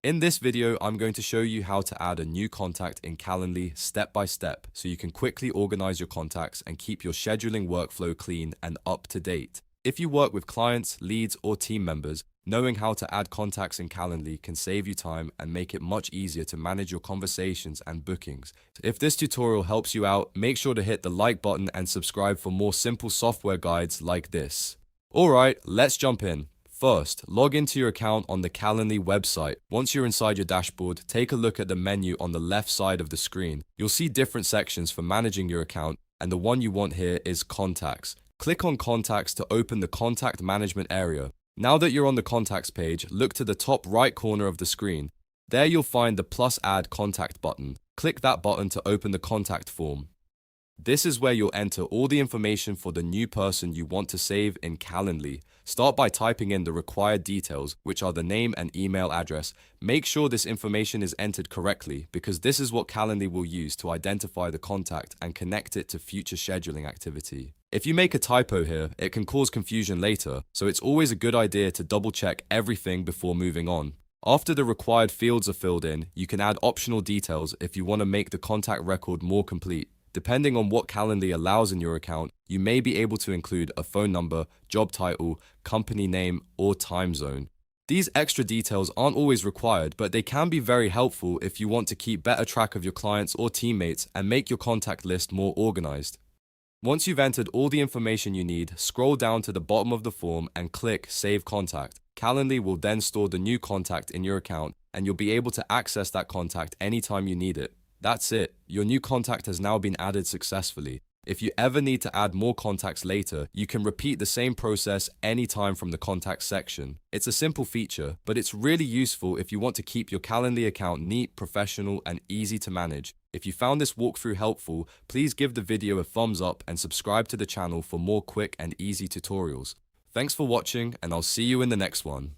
In this video, I'm going to show you how to add a new contact in Calendly step by step so you can quickly organize your contacts and keep your scheduling workflow clean and up to date. If you work with clients, leads, or team members, knowing how to add contacts in Calendly can save you time and make it much easier to manage your conversations and bookings. If this tutorial helps you out, make sure to hit the like button and subscribe for more simple software guides like this. Alright, let's jump in. First, log into your account on the Calendly website. Once you're inside your dashboard, take a look at the menu on the left side of the screen. You'll see different sections for managing your account, and the one you want here is Contacts. Click on Contacts to open the Contact Management area. Now that you're on the Contacts page, look to the top right corner of the screen. There you'll find the plus Add Contact button. Click that button to open the contact form. This is where you'll enter all the information for the new person you want to save in Calendly. Start by typing in the required details, which are the name and email address. Make sure this information is entered correctly, because this is what Calendly will use to identify the contact and connect it to future scheduling activity. If you make a typo here, it can cause confusion later, so it's always a good idea to double check everything before moving on. After the required fields are filled in, you can add optional details if you want to make the contact record more complete. Depending on what Calendly allows in your account, you may be able to include a phone number, job title, company name, or time zone. These extra details aren't always required, but they can be very helpful if you want to keep better track of your clients or teammates and make your contact list more organized. Once you've entered all the information you need, scroll down to the bottom of the form and click Save Contact. Calendly will then store the new contact in your account, and you'll be able to access that contact anytime you need it. That's it. Your new contact has now been added successfully. If you ever need to add more contacts later, you can repeat the same process anytime from the Contacts section. It's a simple feature, but it's really useful if you want to keep your Calendly account neat, professional, and easy to manage. If you found this walkthrough helpful, please give the video a thumbs up and subscribe to the channel for more quick and easy tutorials. Thanks for watching, and I'll see you in the next one.